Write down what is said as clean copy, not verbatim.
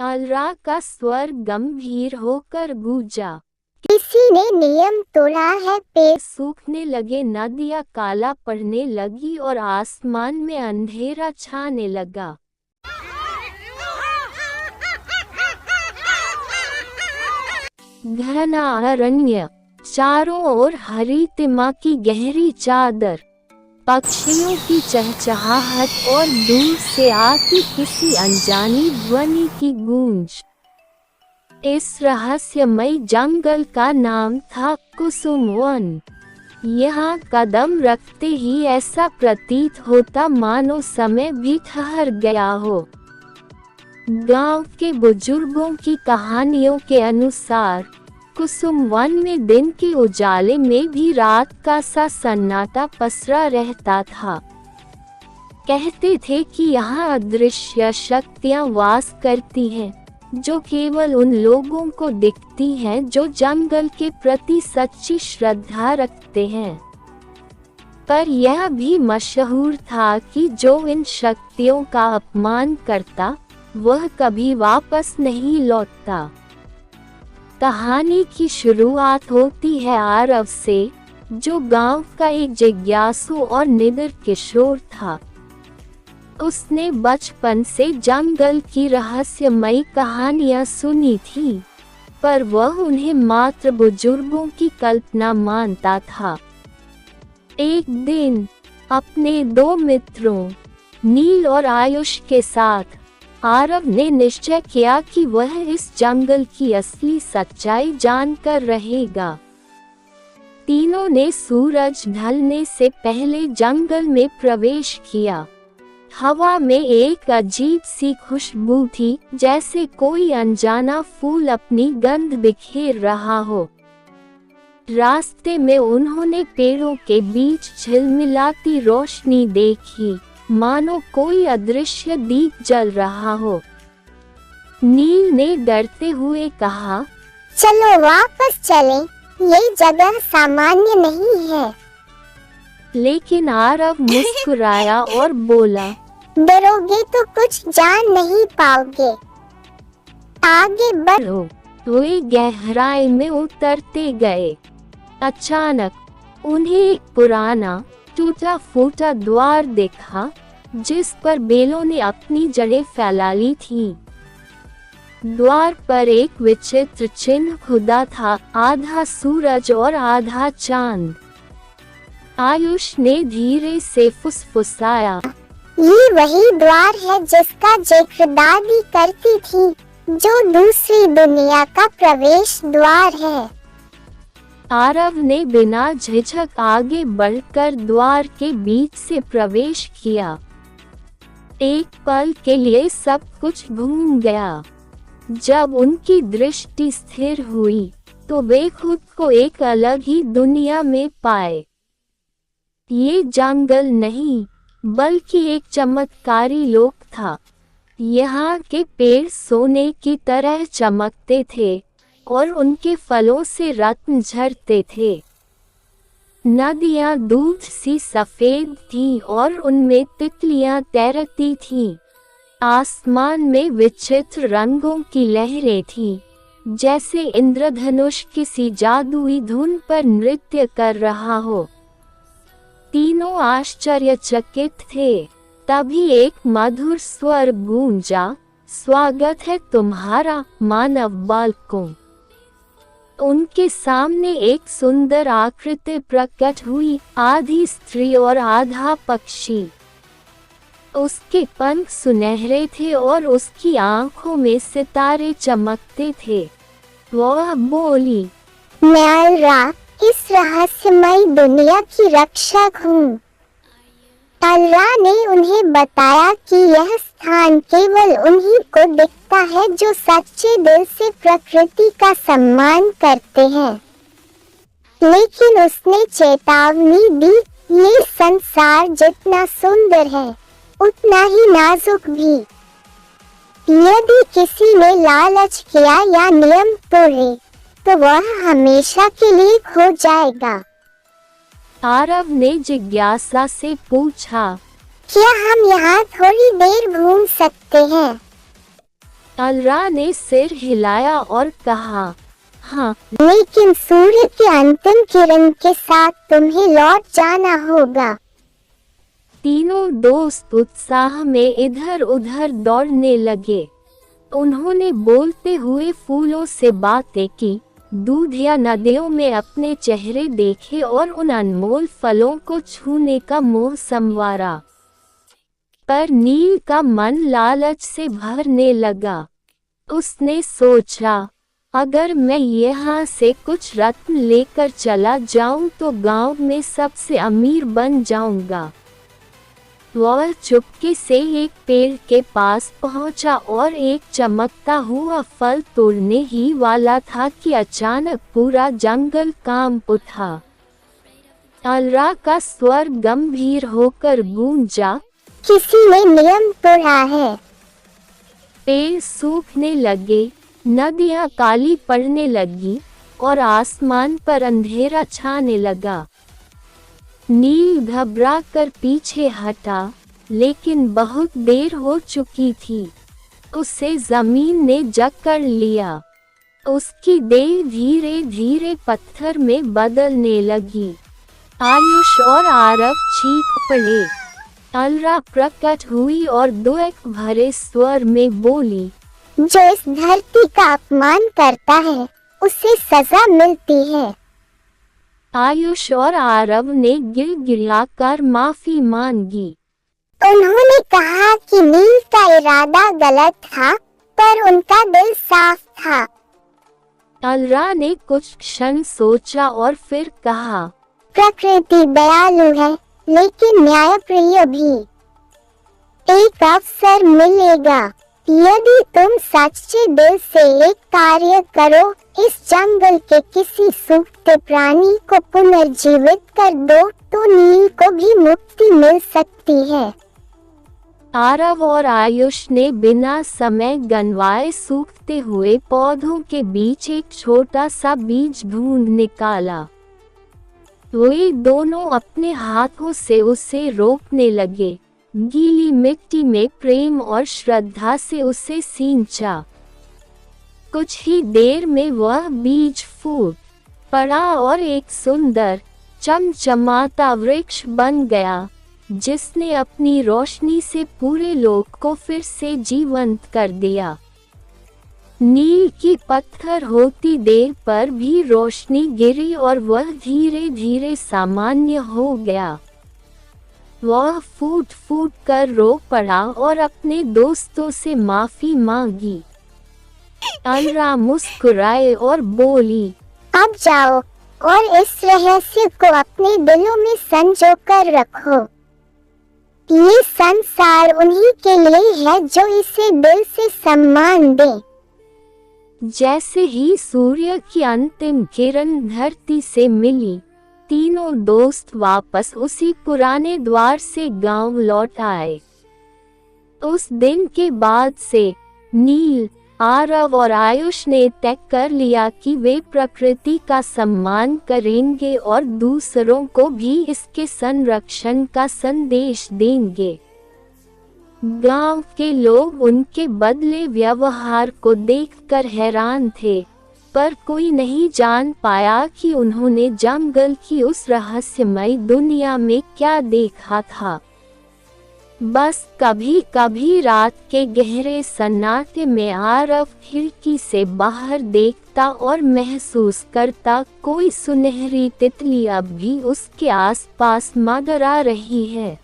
अलरा का स्वर गंभीर होकर गूंजा। किसी ने नियम तोड़ा है। पेड़ सूखने लगे, नदियाँ काला पड़ने लगी और आसमान में अंधेरा छाने लगा। घना अरण्य, चारों ओर हरी तिमा की गहरी चादर, पक्षियों की चहचहाहट और दूर से आती किसी अनजानी ध्वनि की गूंज। इस रहस्यमयी जंगल का नाम था कुसुम वन। यहाँ कदम रखते ही ऐसा प्रतीत होता मानो समय भी ठहर गया हो। गांव के बुजुर्गों की कहानियों के अनुसार कुसुम वन में दिन के उजाले में भी रात का सा सन्नाटा पसरा रहता था। कहते थे कि यहाँ अदृश्य शक्तियाँ वास करती हैं, जो केवल उन लोगों को दिखती हैं जो जंगल के प्रति सच्ची श्रद्धा रखते हैं। पर यह भी मशहूर था कि जो इन शक्तियों का अपमान करता वह कभी वापस नहीं लौटता। कहानी की शुरुआत होती है आरव से, जो गांव का एक जिज्ञासु और निडर किशोर था। उसने बचपन से जंगल की रहस्यमयी कहानियां सुनी थी, पर वह उन्हें मात्र बुजुर्गों की कल्पना मानता था। एक दिन अपने दो मित्रों नील और आयुष के साथ आरव ने निश्चय किया कि वह इस जंगल की असली सच्चाई जानकर रहेगा। तीनों ने सूरज ढलने से पहले जंगल में प्रवेश किया। हवा में एक अजीब सी खुशबू थी, जैसे कोई अनजाना फूल अपनी गंध बिखेर रहा हो। रास्ते में उन्होंने पेड़ों के बीच झिलमिलाती रोशनी देखी, मानो कोई अदृश्य दीप जल रहा हो। नील ने डरते हुए कहा, चलो वापस चलें, ये जगह सामान्य नहीं है। लेकिन आरव मुस्कुराया और बोला, डरोगे तो कुछ जान नहीं पाओगे, आगे बढ़ो। वे गहराई में उतरते गए। अचानक उन्हें एक पुराना टूटा फूटा द्वार देखा, जिस पर बेलों ने अपनी जड़ें फैला ली थी। द्वार पर एक विचित्र चिन्ह खुदा था, आधा सूरज और आधा चांद। आयुष ने धीरे से फुसफुसाया, ये वही द्वार है जिसका जिक्र दादी करती थी, जो दूसरी दुनिया का प्रवेश द्वार है। आरव ने बिना झिझक आगे बढ़कर द्वार के बीच से प्रवेश किया। एक पल के लिए सब कुछ घूम गया। जब उनकी दृष्टि स्थिर हुई, तो वे खुद को एक अलग ही दुनिया में पाए। ये जंगल नहीं, बल्कि एक चमत्कारी लोक था। यहाँ के पेड़ सोने की तरह चमकते थे और उनके फलों से रत्न झरते थे। नदियाँ दूध सी सफेद थीं और उनमें तितलियाँ तैरती थीं। आसमान में विचित्र रंगों की लहरें थीं, जैसे इंद्रधनुष किसी जादुई धुन पर नृत्य कर रहा हो। तीनों आश्चर्यचकित थे। तभी एक मधुर स्वर गूंजा, स्वागत है तुम्हारा मानव बालकों। उनके सामने एक सुंदर आकृति प्रकट हुई, आधी स्त्री और आधा पक्षी। उसके पंख सुनहरे थे और उसकी आंखों में सितारे चमकते थे। वह बोली, मैं अलरा, इस रहस्यमयी दुनिया की रक्षक हूँ। अलरा ने उन्हें बताया कि यह स्थान केवल उन्हीं को दिखता है जो सच्चे दिल से प्रकृति का सम्मान करते हैं। लेकिन उसने चेतावनी दी, ये संसार जितना सुंदर है, उतना ही नाजुक भी। यदि किसी ने लालच किया या नियम तोड़े, तो वह हमेशा के लिए खो जाएगा। आरव ने जिज्ञासा से पूछा, क्या हम यहाँ थोड़ी देर घूम सकते हैं? तलरा ने सिर हिलाया और कहा, हाँ, लेकिन सूर्य की अंतिम किरण के साथ तुम्हें लौट जाना होगा। तीनों दोस्त उत्साह में इधर उधर दौड़ने लगे। उन्होंने बोलते हुए फूलों से बातें की, दूध या नदियों में अपने चेहरे देखे और उन अनमोल फलों को छूने का मोह संवारा। पर नील का मन लालच से भरने लगा। उसने सोचा, अगर मैं यहाँ से कुछ रत्न लेकर चला जाऊं तो गांव में सबसे अमीर बन जाऊंगा। वह चुपके से एक पेड़ के पास पहुंचा और एक चमकता हुआ फल तोड़ने ही वाला था कि अचानक पूरा जंगल कांप उठा। तलरा का स्वर गंभीर होकर गूंजा, किसी ने नियम तोड़ा है। पेड़ सूखने लगे, नदियां काली पड़ने लगी और आसमान पर अंधेरा छाने लगा। नील घबरा कर पीछे हटा, लेकिन बहुत देर हो चुकी थी। उसे जमीन ने जकड़ लिया। उसकी देह धीरे धीरे पत्थर में बदलने लगी। आयुष और आरव चीख पड़े। तलरा प्रकट हुई और दुख भरे स्वर में बोली, जो इस धरती का अपमान करता है उसे सजा मिलती है। आयुष और आरव ने गिड़गिड़ाकर माफी मांगी। उन्होंने कहा कि नील का इरादा गलत था, पर उनका दिल साफ था। तलरा ने कुछ क्षण सोचा और फिर कहा, प्रकृति दयालु है, लेकिन न्यायप्रिय भी। एक अवसर मिलेगा। यदि तुम सच्चे दिल से एक कार्य करो, इस जंगल के किसी सूखते प्राणी को पुनर्जीवित कर दो, तो नील को भी मुक्ति मिल सकती है। आरव और आयुष ने बिना समय गंवाए सूखते हुए पौधों के बीच एक छोटा सा बीज ढूंढ निकाला। वे दोनों अपने हाथों से उसे रोपने लगे। गीली मिट्टी में प्रेम और श्रद्धा से उसे सींचा। कुछ ही देर में वह बीज फूट पड़ा और एक सुंदर चमचमाता वृक्ष बन गया, जिसने अपनी रोशनी से पूरे लोक को फिर से जीवंत कर दिया। नील की पत्थर होती देर पर भी रोशनी गिरी और वह धीरे धीरे सामान्य हो गया। वह फूट फूट कर रो पड़ा और अपने दोस्तों से माफी मांगी। तलरा मुस्कुराए और बोली, अब जाओ और इस रहस्य को अपने दिलों में संजो कर रखो। ये संसार उन्हीं के लिए है जो इसे दिल से सम्मान दे। जैसे ही सूर्य की अंतिम किरण धरती से मिली, तीनों दोस्त वापस उसी पुराने द्वार से गांव लौट आए। उस दिन के बाद से नील, आरव और आयुष ने तय कर लिया कि वे प्रकृति का सम्मान करेंगे और दूसरों को भी इसके संरक्षण का संदेश देंगे। गांव के लोग उनके बदले व्यवहार को देखकर हैरान थे, पर कोई नहीं जान पाया कि उन्होंने जंगल की उस रहस्यमय दुनिया में क्या देखा था। बस कभी कभी रात के गहरे सन्नाटे में आरव खिड़की से बाहर देखता और महसूस करता कोई सुनहरी तितली अब भी उसके आसपास मंडरा रही है।